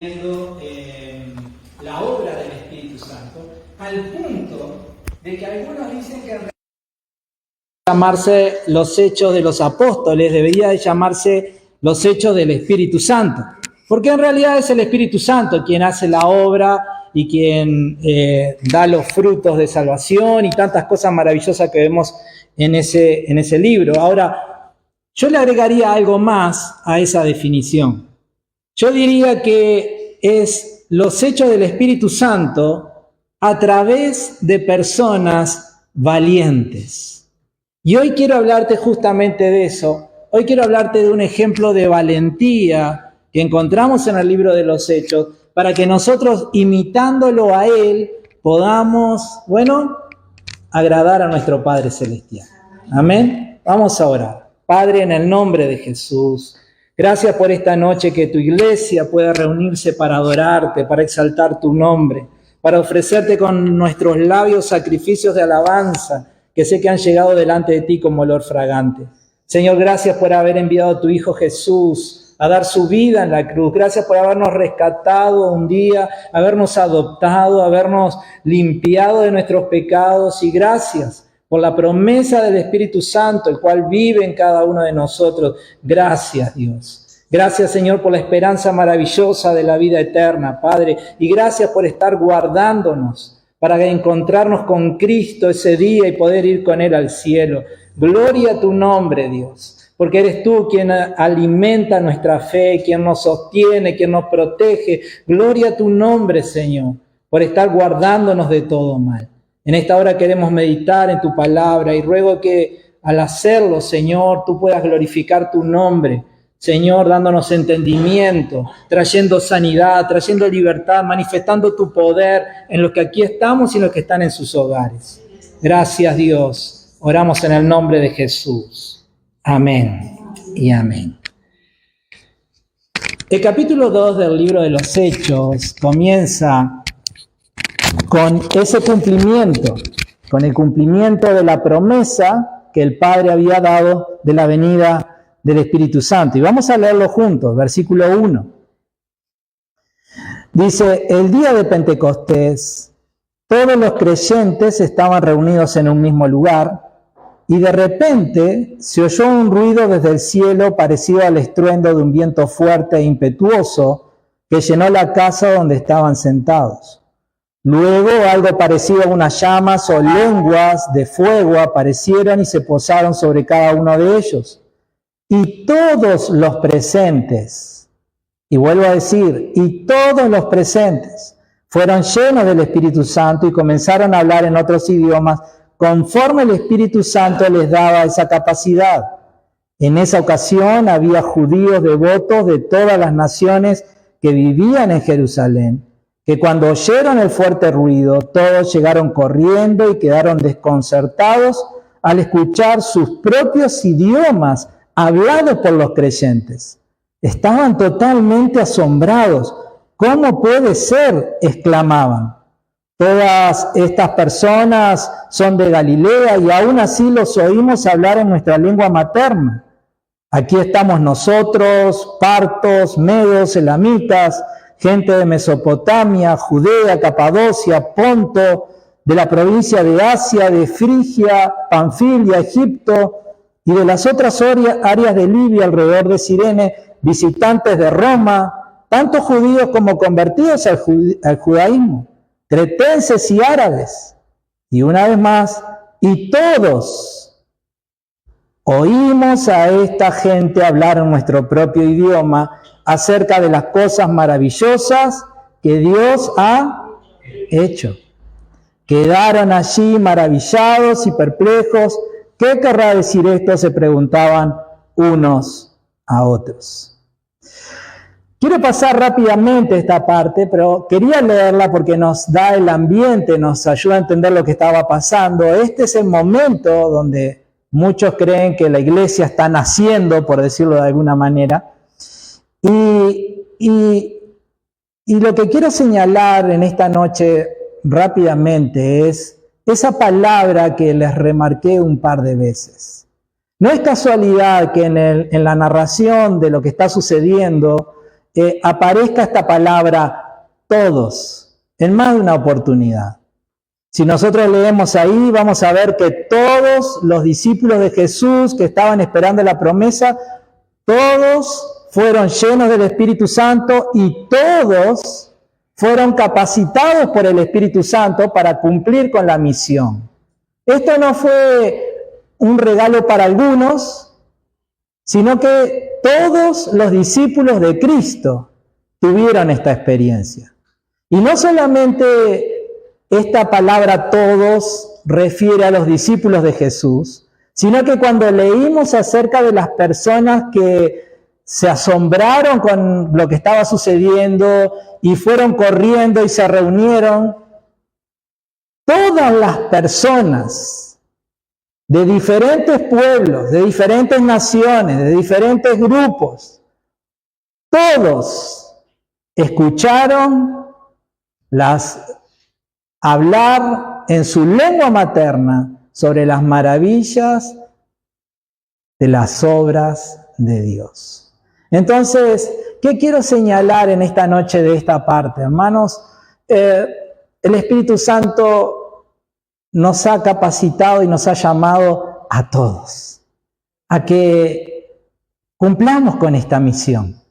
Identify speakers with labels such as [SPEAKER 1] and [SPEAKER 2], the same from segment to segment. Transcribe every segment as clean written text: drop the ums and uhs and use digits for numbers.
[SPEAKER 1] la obra del Espíritu Santo, al punto de que algunos dicen que llamarse los Hechos de los Apóstoles, debería de llamarse los Hechos del Espíritu Santo, porque en realidad es el Espíritu Santo quien hace la obra y quien da los frutos de salvación y tantas cosas maravillosas que vemos en ese libro. Ahora, yo le agregaría algo más a esa definición. Yo diría que es los hechos del Espíritu Santo a través de personas valientes. Y hoy quiero hablarte justamente de eso. Hoy quiero hablarte de un ejemplo de valentía que encontramos en el libro de los Hechos, para que nosotros, imitándolo a él, podamos, agradar a nuestro Padre Celestial. Amén. Vamos a orar. Padre, en el nombre de Jesús, gracias por esta noche que tu iglesia pueda reunirse para adorarte, para exaltar tu nombre, para ofrecerte con nuestros labios sacrificios de alabanza, que sé que han llegado delante de ti como olor fragante. Señor, gracias por haber enviado a tu Hijo Jesús a dar su vida en la cruz. Gracias por habernos rescatado un día, habernos adoptado, habernos limpiado de nuestros pecados. Y gracias por la promesa del Espíritu Santo, el cual vive en cada uno de nosotros. Gracias, Dios. Gracias, Señor, por la esperanza maravillosa de la vida eterna, Padre. Y gracias por estar guardándonos para encontrarnos con Cristo ese día y poder ir con Él al cielo. Gloria a tu nombre, Dios, porque eres tú quien alimenta nuestra fe, quien nos sostiene, quien nos protege. Gloria a tu nombre, Señor, por estar guardándonos de todo mal. En esta hora queremos meditar en tu palabra y ruego que al hacerlo, Señor, tú puedas glorificar tu nombre. Señor, dándonos entendimiento, trayendo sanidad, trayendo libertad, manifestando tu poder en los que aquí estamos y en los que están en sus hogares. Gracias, Dios. Oramos en el nombre de Jesús. Amén y amén. El capítulo 2 del libro de los Hechos comienza con ese cumplimiento, con el cumplimiento de la promesa que el Padre había dado de la venida del Espíritu Santo. Y vamos a leerlo juntos, versículo 1. Dice, el día de Pentecostés, todos los creyentes estaban reunidos en un mismo lugar, y de repente se oyó un ruido desde el cielo parecido al estruendo de un viento fuerte e impetuoso que llenó la casa donde estaban sentados. Luego algo parecido a unas llamas o lenguas de fuego aparecieron y se posaron sobre cada uno de ellos. Y todos los presentes, y vuelvo a decir, y todos los presentes fueron llenos del Espíritu Santo y comenzaron a hablar en otros idiomas conforme el Espíritu Santo les daba esa capacidad. En esa ocasión había judíos devotos de todas las naciones que vivían en Jerusalén, que cuando oyeron el fuerte ruido, todos llegaron corriendo y quedaron desconcertados al escuchar sus propios idiomas hablados por los creyentes. Estaban totalmente asombrados. ¿Cómo puede ser?, exclamaban. Todas estas personas son de Galilea y aún así los oímos hablar en nuestra lengua materna. Aquí estamos nosotros, partos, medos, elamitas, gente de Mesopotamia, Judea, Capadocia, Ponto, de la provincia de Asia, de Frigia, Panfilia, Egipto y de las otras áreas de Libia alrededor de Cirene, visitantes de Roma, tanto judíos como convertidos al judaísmo, cretenses y árabes. Y una vez más, y todos oímos a esta gente hablar en nuestro propio idioma acerca de las cosas maravillosas que Dios ha hecho. Quedaron allí maravillados y perplejos. ¿Qué querrá decir esto?, se preguntaban unos a otros. Quiero pasar rápidamente esta parte, pero quería leerla porque nos da el ambiente, nos ayuda a entender lo que estaba pasando. Este es el momento donde muchos creen que la iglesia está naciendo, por decirlo de alguna manera. Y lo que quiero señalar en esta noche rápidamente es esa palabra que les remarqué un par de veces. No es casualidad que en la narración de lo que está sucediendo aparezca esta palabra todos en más de una oportunidad. Si nosotros leemos ahí, vamos a ver que todos los discípulos de Jesús que estaban esperando la promesa, todos fueron llenos del Espíritu Santo y todos fueron capacitados por el Espíritu Santo para cumplir con la misión. Esto no fue un regalo para algunos, sino que todos los discípulos de Cristo tuvieron esta experiencia. Y no solamente esta palabra todos refiere a los discípulos de Jesús, sino que cuando leímos acerca de las personas que se asombraron con lo que estaba sucediendo y fueron corriendo y se reunieron, todas las personas de diferentes pueblos, de diferentes naciones, de diferentes grupos, todos escucharon hablar en su lengua materna sobre las maravillas de las obras de Dios. Entonces, ¿qué quiero señalar en esta noche de esta parte? Hermanos, el Espíritu Santo nos ha capacitado y nos ha llamado a todos a que cumplamos con esta misión.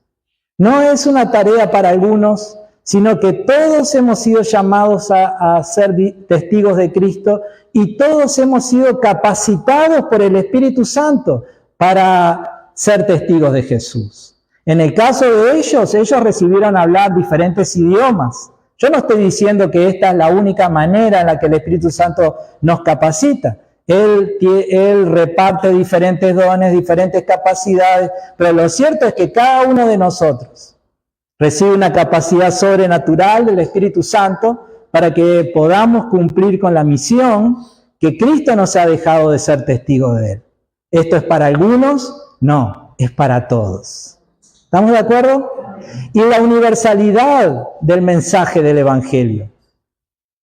[SPEAKER 1] No es una tarea para algunos, sino que todos hemos sido llamados a ser testigos de Cristo y todos hemos sido capacitados por el Espíritu Santo para ser testigos de Jesús. En el caso de ellos recibieron hablar diferentes idiomas. Yo no estoy diciendo que esta es la única manera en la que el Espíritu Santo nos capacita. Él reparte diferentes dones, diferentes capacidades, pero lo cierto es que cada uno de nosotros recibe una capacidad sobrenatural del Espíritu Santo para que podamos cumplir con la misión que Cristo nos ha dejado de ser testigos de Él. ¿Esto es para algunos? No, es para todos. ¿Estamos de acuerdo? Y la universalidad del mensaje del Evangelio.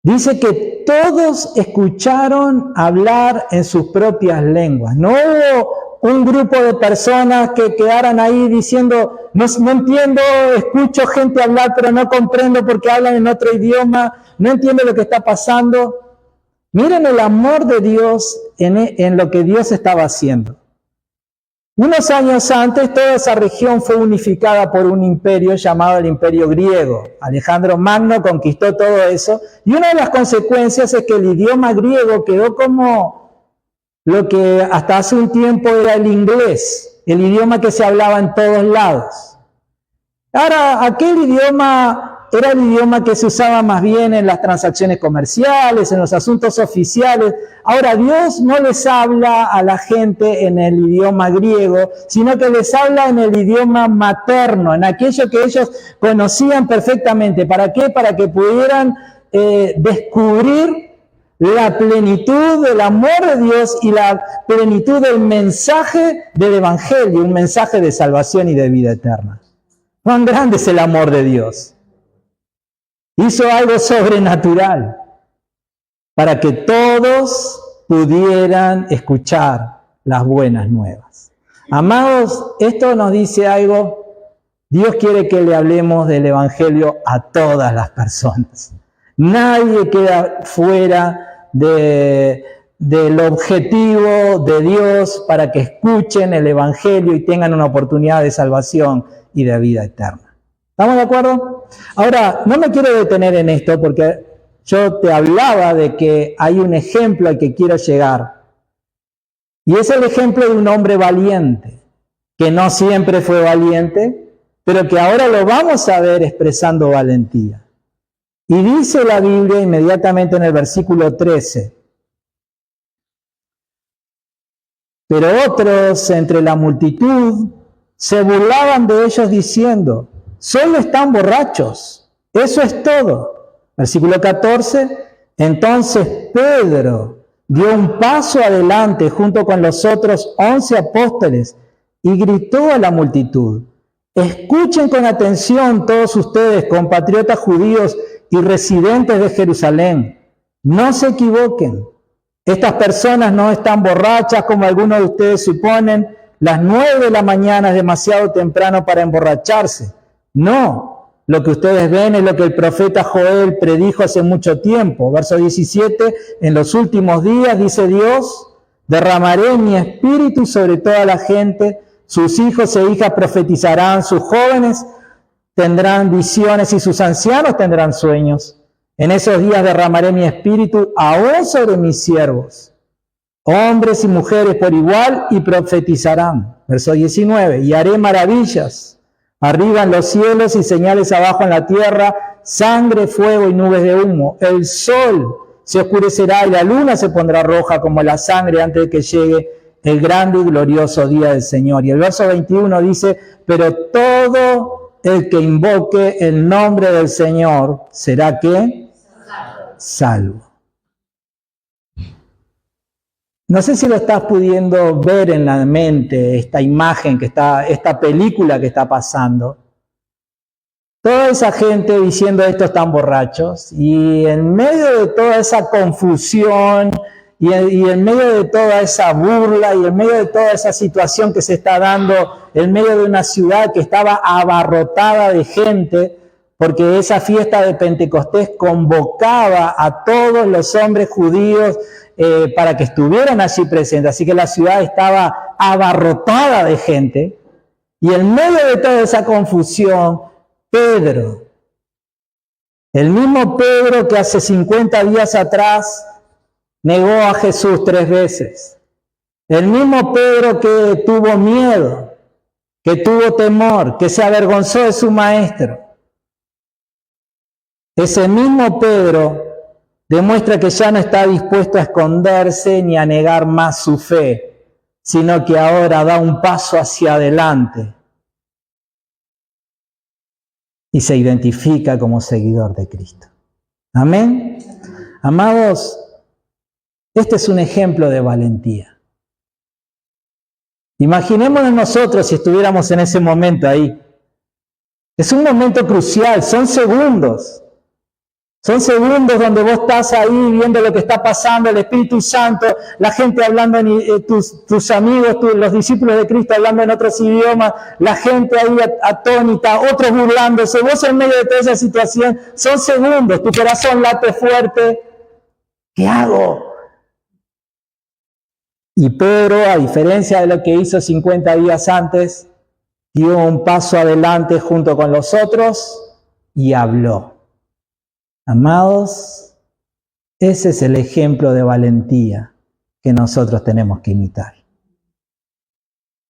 [SPEAKER 1] Dice que todos escucharon hablar en sus propias lenguas. No hubo un grupo de personas que quedaran ahí diciendo, no entiendo, escucho gente hablar, pero no comprendo porque hablan en otro idioma, no entiendo lo que está pasando. Miren el amor de Dios en lo que Dios estaba haciendo. Unos años antes, toda esa región fue unificada por un imperio llamado el Imperio Griego. Alejandro Magno conquistó todo eso, y una de las consecuencias es que el idioma griego quedó como lo que hasta hace un tiempo era el inglés, el idioma que se hablaba en todos lados. Ahora, aquel idioma era el idioma que se usaba más bien en las transacciones comerciales, en los asuntos oficiales. Ahora, Dios no les habla a la gente en el idioma griego, sino que les habla en el idioma materno, en aquello que ellos conocían perfectamente. ¿Para qué? Para que pudieran descubrir la plenitud del amor de Dios y la plenitud del mensaje del Evangelio, un mensaje de salvación y de vida eterna. ¡Cuán grande es el amor de Dios! Hizo algo sobrenatural para que todos pudieran escuchar las buenas nuevas. Amados, esto nos dice algo. Dios quiere que le hablemos del Evangelio a todas las personas. Nadie queda fuera del objetivo de Dios para que escuchen el Evangelio y tengan una oportunidad de salvación y de vida eterna. ¿Estamos de acuerdo? Ahora, no me quiero detener en esto porque yo te hablaba de que hay un ejemplo al que quiero llegar. Y es el ejemplo de un hombre valiente, que no siempre fue valiente, pero que ahora lo vamos a ver expresando valentía. Y dice la Biblia inmediatamente en el versículo 13. Pero otros entre la multitud se burlaban de ellos diciendo, solo están borrachos, eso es todo. Versículo 14, entonces Pedro dio un paso adelante junto con los otros 11 apóstoles y gritó a la multitud, escuchen con atención todos ustedes, compatriotas judíos y residentes de Jerusalén, no se equivoquen, estas personas no están borrachas como algunos de ustedes suponen, las 9 de la mañana es demasiado temprano para emborracharse. No, lo que ustedes ven es lo que el profeta Joel predijo hace mucho tiempo. Verso 17, en los últimos días, dice Dios, derramaré mi espíritu sobre toda la gente, sus hijos e hijas profetizarán, sus jóvenes tendrán visiones y sus ancianos tendrán sueños. En esos días derramaré mi espíritu aún sobre mis siervos, hombres y mujeres por igual, y profetizarán. Verso 19, y haré maravillas arriba en los cielos y señales abajo en la tierra, sangre, fuego y nubes de humo. El sol se oscurecerá y la luna se pondrá roja como la sangre antes de que llegue el grande y glorioso día del Señor. Y el verso 21 dice, pero todo el que invoque el nombre del Señor será ¿qué? Salvo. No sé si lo estás pudiendo ver en la mente, esta imagen esta película que está pasando. Toda esa gente diciendo estos están borrachos, y en medio de toda esa confusión, y en medio de toda esa burla, y en medio de toda esa situación que se está dando, en medio de una ciudad que estaba abarrotada de gente, porque esa fiesta de Pentecostés convocaba a todos los hombres judíos para que estuvieran allí presentes, así que la ciudad estaba abarrotada de gente, y en medio de toda esa confusión, Pedro, el mismo Pedro que hace 50 días atrás negó a Jesús 3 veces, el mismo Pedro que tuvo miedo, que tuvo temor, que se avergonzó de su maestro, ese mismo Pedro demuestra que ya no está dispuesto a esconderse ni a negar más su fe, sino que ahora da un paso hacia adelante y se identifica como seguidor de Cristo. Amén. Amados, este es un ejemplo de valentía. Imaginémonos nosotros si estuviéramos en ese momento ahí. Es un momento crucial, son segundos. Son segundos donde vos estás ahí viendo lo que está pasando, el Espíritu Santo, la gente hablando, tus amigos, los discípulos de Cristo hablando en otros idiomas, la gente ahí atónita, otros burlándose, vos en medio de toda esa situación, son segundos, tu corazón late fuerte, ¿qué hago? Y Pedro, a diferencia de lo que hizo 50 días antes, dio un paso adelante junto con los otros y habló. Amados, ese es el ejemplo de valentía que nosotros tenemos que imitar.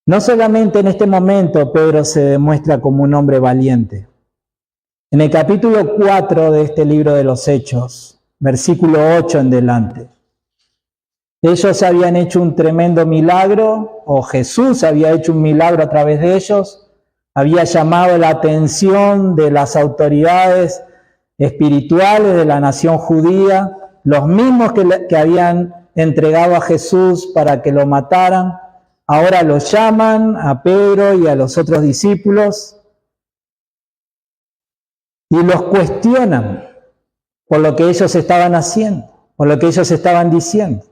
[SPEAKER 1] No solamente en este momento Pedro se demuestra como un hombre valiente. En el capítulo 4 de este libro de los Hechos, versículo 8 en delante, ellos habían hecho un tremendo milagro, o Jesús había hecho un milagro a través de ellos, había llamado la atención de las autoridades espirituales de la nación judía, los mismos que habían entregado a Jesús para que lo mataran, ahora los llaman a Pedro y a los otros discípulos y los cuestionan por lo que ellos estaban haciendo, por lo que ellos estaban diciendo.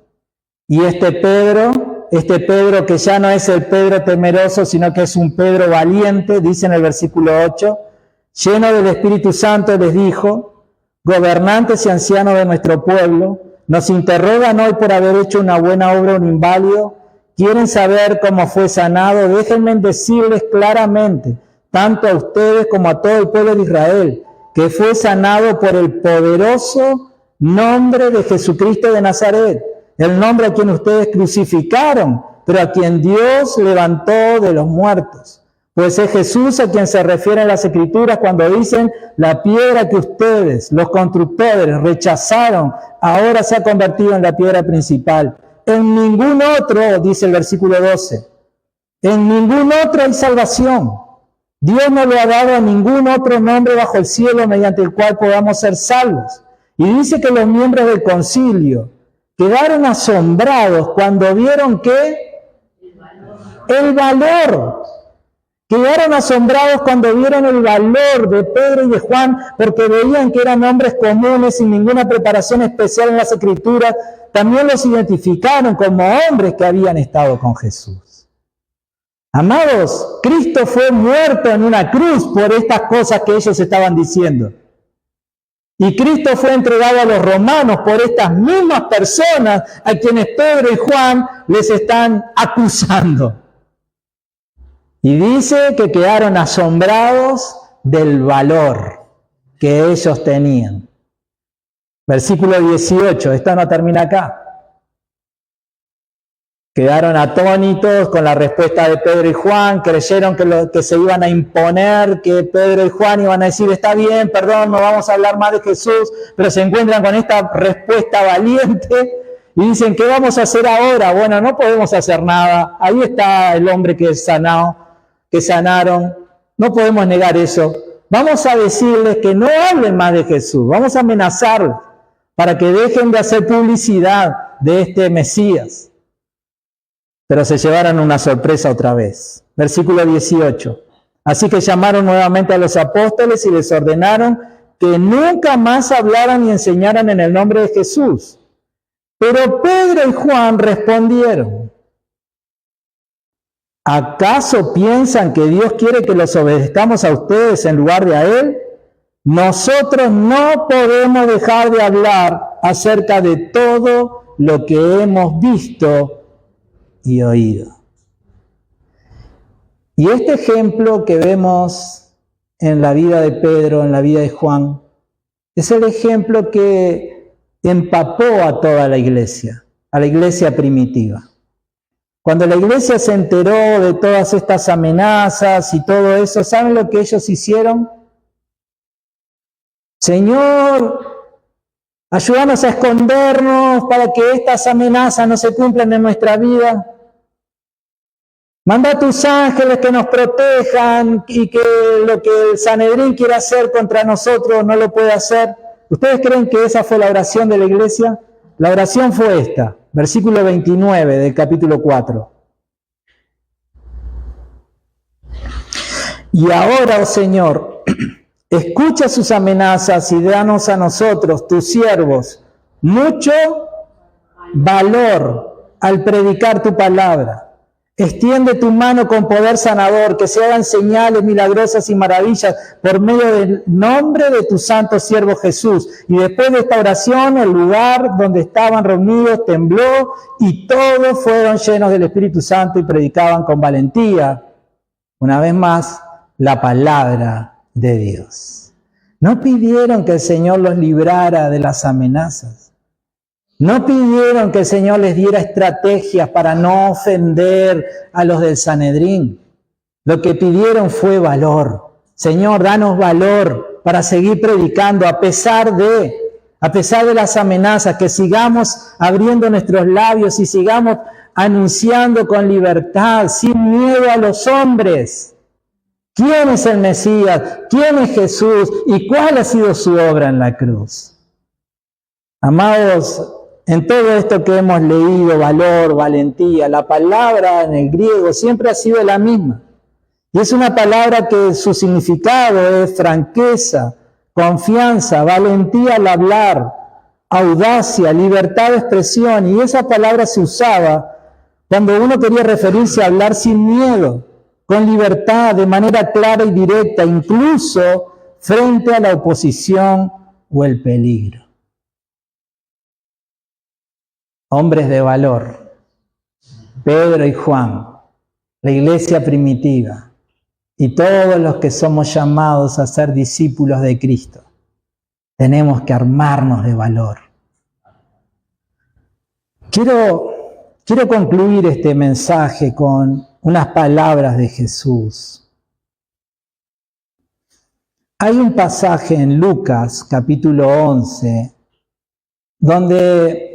[SPEAKER 1] Y este Pedro que ya no es el Pedro temeroso, sino que es un Pedro valiente, dice en el versículo 8, lleno del Espíritu Santo, les dijo: gobernantes y ancianos de nuestro pueblo, nos interrogan hoy por haber hecho una buena obra a un inválido. ¿Quieren saber cómo fue sanado? Déjenme decirles claramente, tanto a ustedes como a todo el pueblo de Israel, que fue sanado por el poderoso nombre de Jesucristo de Nazaret, el nombre a quien ustedes crucificaron, pero a quien Dios levantó de los muertos. Pues es Jesús a quien se refieren las Escrituras cuando dicen: la piedra que ustedes, los constructores, rechazaron, ahora se ha convertido en la piedra principal. En ningún otro, dice el versículo 12, en ningún otro hay salvación. Dios no le ha dado a ningún otro nombre bajo el cielo mediante el cual podamos ser salvos. Y dice que los miembros del concilio quedaron asombrados cuando vieron que el valor. Quedaron asombrados cuando vieron el valor de Pedro y de Juan, porque veían que eran hombres comunes sin ninguna preparación especial en las Escrituras. También los identificaron como hombres que habían estado con Jesús. Amados, Cristo fue muerto en una cruz por estas cosas que ellos estaban diciendo. Y Cristo fue entregado a los romanos por estas mismas personas a quienes Pedro y Juan les están acusando. Y dice que quedaron asombrados del valor que ellos tenían. Versículo 18, esto no termina acá. Quedaron atónitos con la respuesta de Pedro y Juan, creyeron que se iban a imponer, que Pedro y Juan iban a decir, está bien, perdón, no vamos a hablar más de Jesús, pero se encuentran con esta respuesta valiente y dicen, ¿qué vamos a hacer ahora? Bueno, no podemos hacer nada, ahí está el hombre que sanaron, no podemos negar eso. Vamos a decirles que no hablen más de Jesús, vamos a amenazarles para que dejen de hacer publicidad de este Mesías. Pero se llevaron una sorpresa otra vez. Versículo 18. Así que llamaron nuevamente a los apóstoles y les ordenaron que nunca más hablaran y enseñaran en el nombre de Jesús. Pero Pedro y Juan respondieron, ¿acaso piensan que Dios quiere que los obedezcamos a ustedes en lugar de a Él? Nosotros no podemos dejar de hablar acerca de todo lo que hemos visto y oído. Y este ejemplo que vemos en la vida de Pedro, en la vida de Juan, es el ejemplo que empapó a toda la iglesia, a la iglesia primitiva. Cuando la iglesia se enteró de todas estas amenazas y todo eso, ¿saben lo que ellos hicieron? Señor, ayúdanos a escondernos para que estas amenazas no se cumplan en nuestra vida. Manda a tus ángeles que nos protejan y que lo que el Sanedrín quiera hacer contra nosotros no lo puede hacer. ¿Ustedes creen que esa fue la oración de la iglesia? La oración fue esta, versículo 29 del capítulo 4. Y ahora, oh Señor, escucha sus amenazas y danos a nosotros, tus siervos, mucho valor al predicar tu palabra. Extiende tu mano con poder sanador, que se hagan señales milagrosas y maravillas por medio del nombre de tu santo siervo Jesús. Y después de esta oración, el lugar donde estaban reunidos tembló y todos fueron llenos del Espíritu Santo y predicaban con valentía, una vez más, la palabra de Dios. No pidieron que el Señor los librara de las amenazas. No pidieron que el Señor les diera estrategias para no ofender a los del Sanedrín. Lo que pidieron fue valor. Señor, danos valor para seguir predicando a pesar de las amenazas, que sigamos abriendo nuestros labios y sigamos anunciando con libertad, sin miedo a los hombres. ¿Quién es el Mesías? ¿Quién es Jesús? ¿Y cuál ha sido su obra en la cruz? Amados, en todo esto que hemos leído, valor, valentía, la palabra en el griego siempre ha sido la misma. Y es una palabra que su significado es franqueza, confianza, valentía al hablar, audacia, libertad de expresión. Y esa palabra se usaba cuando uno quería referirse a hablar sin miedo, con libertad, de manera clara y directa, incluso frente a la oposición o el peligro. Hombres de valor, Pedro y Juan, la iglesia primitiva y todos los que somos llamados a ser discípulos de Cristo, tenemos que armarnos de valor. Quiero concluir este mensaje con unas palabras de Jesús. Hay un pasaje en Lucas, capítulo 11, donde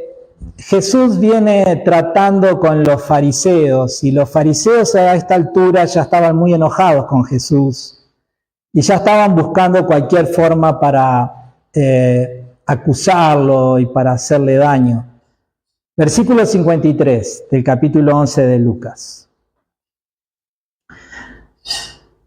[SPEAKER 1] Jesús viene tratando con los fariseos, y los fariseos a esta altura ya estaban muy enojados con Jesús y ya estaban buscando cualquier forma para acusarlo y para hacerle daño. Versículo 53 del capítulo 11 de Lucas.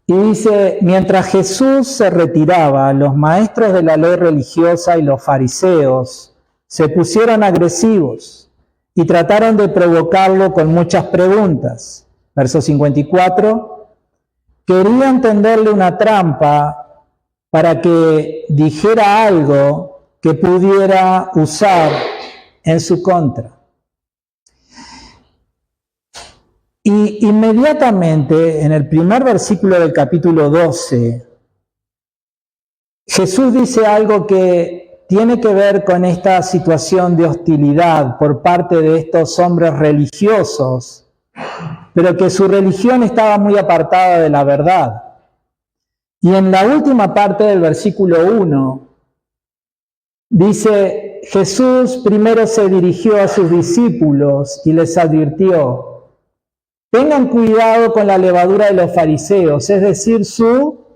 [SPEAKER 1] Y dice, mientras Jesús se retiraba, los maestros de la ley religiosa y los fariseos se pusieron agresivos y trataron de provocarlo con muchas preguntas. verso 54, querían tenderle una trampa para que dijera algo que pudiera usar en su contra. Y inmediatamente, en el primer versículo del capítulo 12, Jesús dice algo que tiene que ver con esta situación de hostilidad por parte de estos hombres religiosos, pero que su religión estaba muy apartada de la verdad. Y en la última parte del versículo 1, dice, Jesús primero se dirigió a sus discípulos y les advirtió, tengan cuidado con la levadura de los fariseos, es decir, su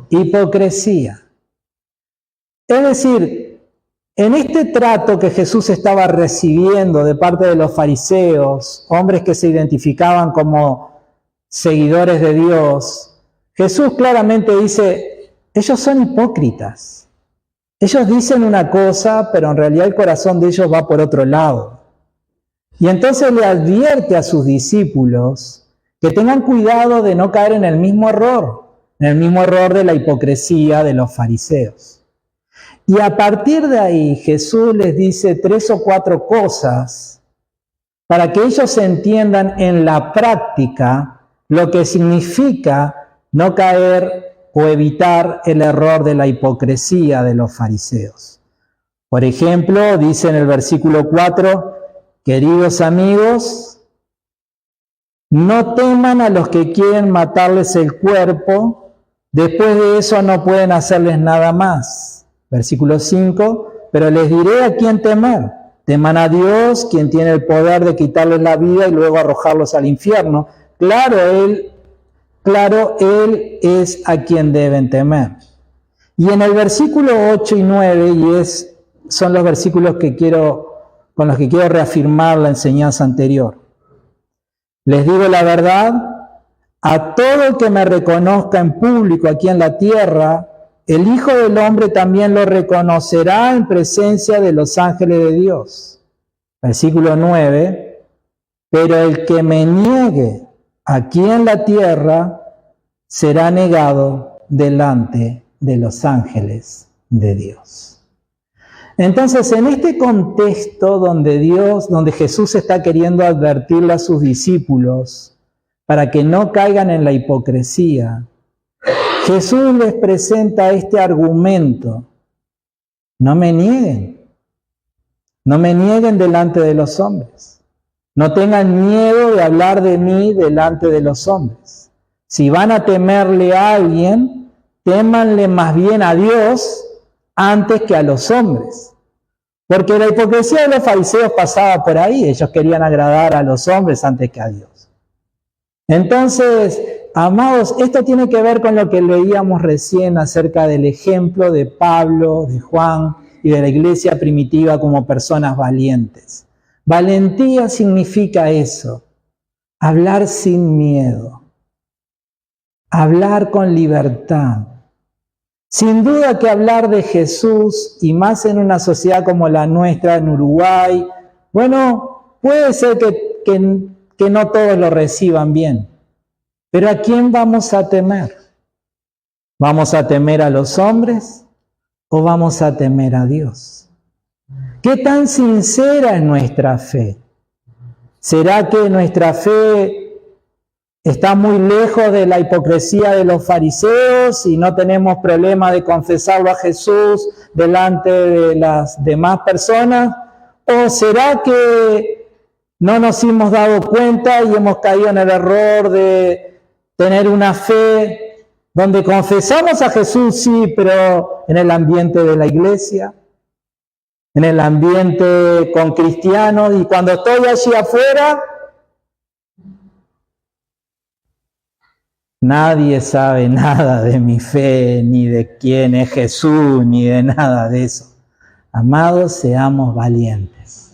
[SPEAKER 1] hipocresía. Es decir, en este trato que Jesús estaba recibiendo de parte de los fariseos, hombres que se identificaban como seguidores de Dios, Jesús claramente dice, ellos son hipócritas. Ellos dicen una cosa, pero en realidad el corazón de ellos va por otro lado. Y entonces le advierte a sus discípulos que tengan cuidado de no caer en el mismo error de la hipocresía de los fariseos. Y a partir de ahí Jesús les dice 3 o 4 cosas para que ellos entiendan en la práctica lo que significa no caer o evitar el error de la hipocresía de los fariseos. Por ejemplo, dice en el versículo 4, queridos amigos, no teman a los que quieren matarles el cuerpo, después de eso no pueden hacerles nada más. Versículo 5, pero les diré a quién temer. Teman a Dios, quien tiene el poder de quitarles la vida y luego arrojarlos al infierno. Claro, Él es a quien deben temer. Y en el versículo 8 y 9, son los versículos con los que quiero reafirmar la enseñanza anterior. Les digo la verdad, a todo el que me reconozca en público aquí en la tierra, el Hijo del Hombre también lo reconocerá en presencia de los ángeles de Dios. Versículo 9, pero el que me niegue aquí en la tierra será negado delante de los ángeles de Dios. Entonces, en este contexto donde Jesús está queriendo advertirle a sus discípulos para que no caigan en la hipocresía, Jesús les presenta este argumento. No me nieguen delante de los hombres. No tengan miedo de hablar de mí delante de los hombres. Si van a temerle a alguien, témanle más bien a Dios antes que a los hombres. Porque la hipocresía de los fariseos pasaba por ahí. Ellos querían agradar a los hombres antes que a Dios. Entonces, amados, esto tiene que ver con lo que leíamos recién acerca del ejemplo de Pablo, de Juan y de la iglesia primitiva como personas valientes. Valentía significa eso, hablar sin miedo, hablar con libertad. Sin duda que hablar de Jesús, y más en una sociedad como la nuestra, en Uruguay, bueno, puede ser que no todos lo reciban bien. Pero ¿a quién vamos a temer? ¿Vamos a temer a los hombres o vamos a temer a Dios? ¿Qué tan sincera es nuestra fe? ¿Será que nuestra fe está muy lejos de la hipocresía de los fariseos y no tenemos problema de confesarlo a Jesús delante de las demás personas? ¿O será que no nos hemos dado cuenta y hemos caído en el error de tener una fe donde confesamos a Jesús, sí, pero en el ambiente de la iglesia, en el ambiente con cristianos, y cuando estoy allí afuera, nadie sabe nada de mi fe, ni de quién es Jesús, ni de nada de eso. Amados, seamos valientes.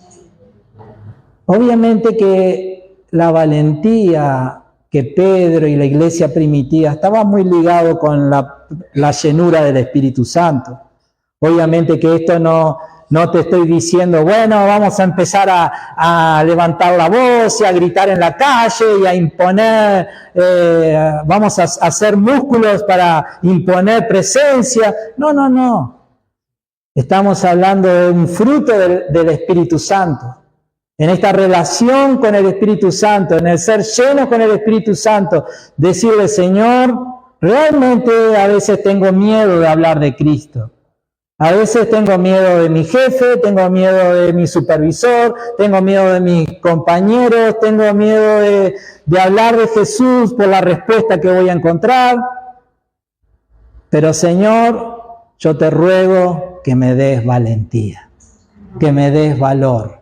[SPEAKER 1] Obviamente que la valentía que Pedro y la iglesia primitiva estaba muy ligado con la llenura del Espíritu Santo. Obviamente que esto no No te estoy diciendo, bueno, vamos a empezar a levantar la voz y a gritar en la calle y a imponer, vamos a hacer músculos para imponer presencia. No, no, no. Estamos hablando de un fruto del Espíritu Santo. En esta relación con el Espíritu Santo, en el ser lleno con el Espíritu Santo, decirle, Señor, realmente a veces tengo miedo de hablar de Cristo. A veces tengo miedo de mi jefe, tengo miedo de mi supervisor, tengo miedo de mis compañeros, tengo miedo de hablar de Jesús por la respuesta que voy a encontrar. Pero Señor, yo te ruego que me des valentía, que me des valor,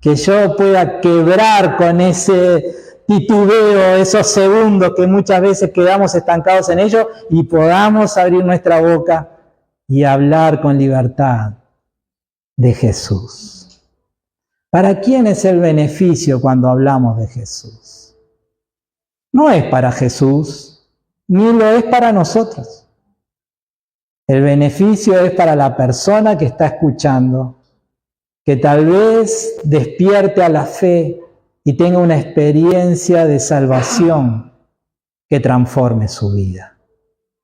[SPEAKER 1] que yo pueda quebrar con ese titubeo, esos segundos que muchas veces quedamos estancados en ellos y podamos abrir nuestra boca y hablar con libertad de Jesús. ¿Para quién es el beneficio cuando hablamos de Jesús? No es para Jesús, ni lo es para nosotros. El beneficio es para la persona que está escuchando, que tal vez despierte a la fe y tenga una experiencia de salvación que transforme su vida.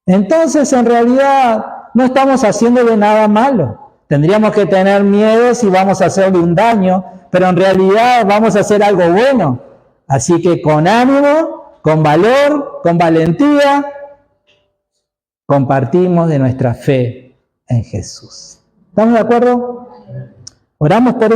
[SPEAKER 1] Entonces, en realidad, no estamos haciéndole nada malo. Tendríamos que tener miedo si vamos a hacerle un daño, pero en realidad vamos a hacer algo bueno. Así que con ánimo, con valor, con valentía, compartimos de nuestra fe en Jesús. ¿Estamos de acuerdo? Oramos por esto.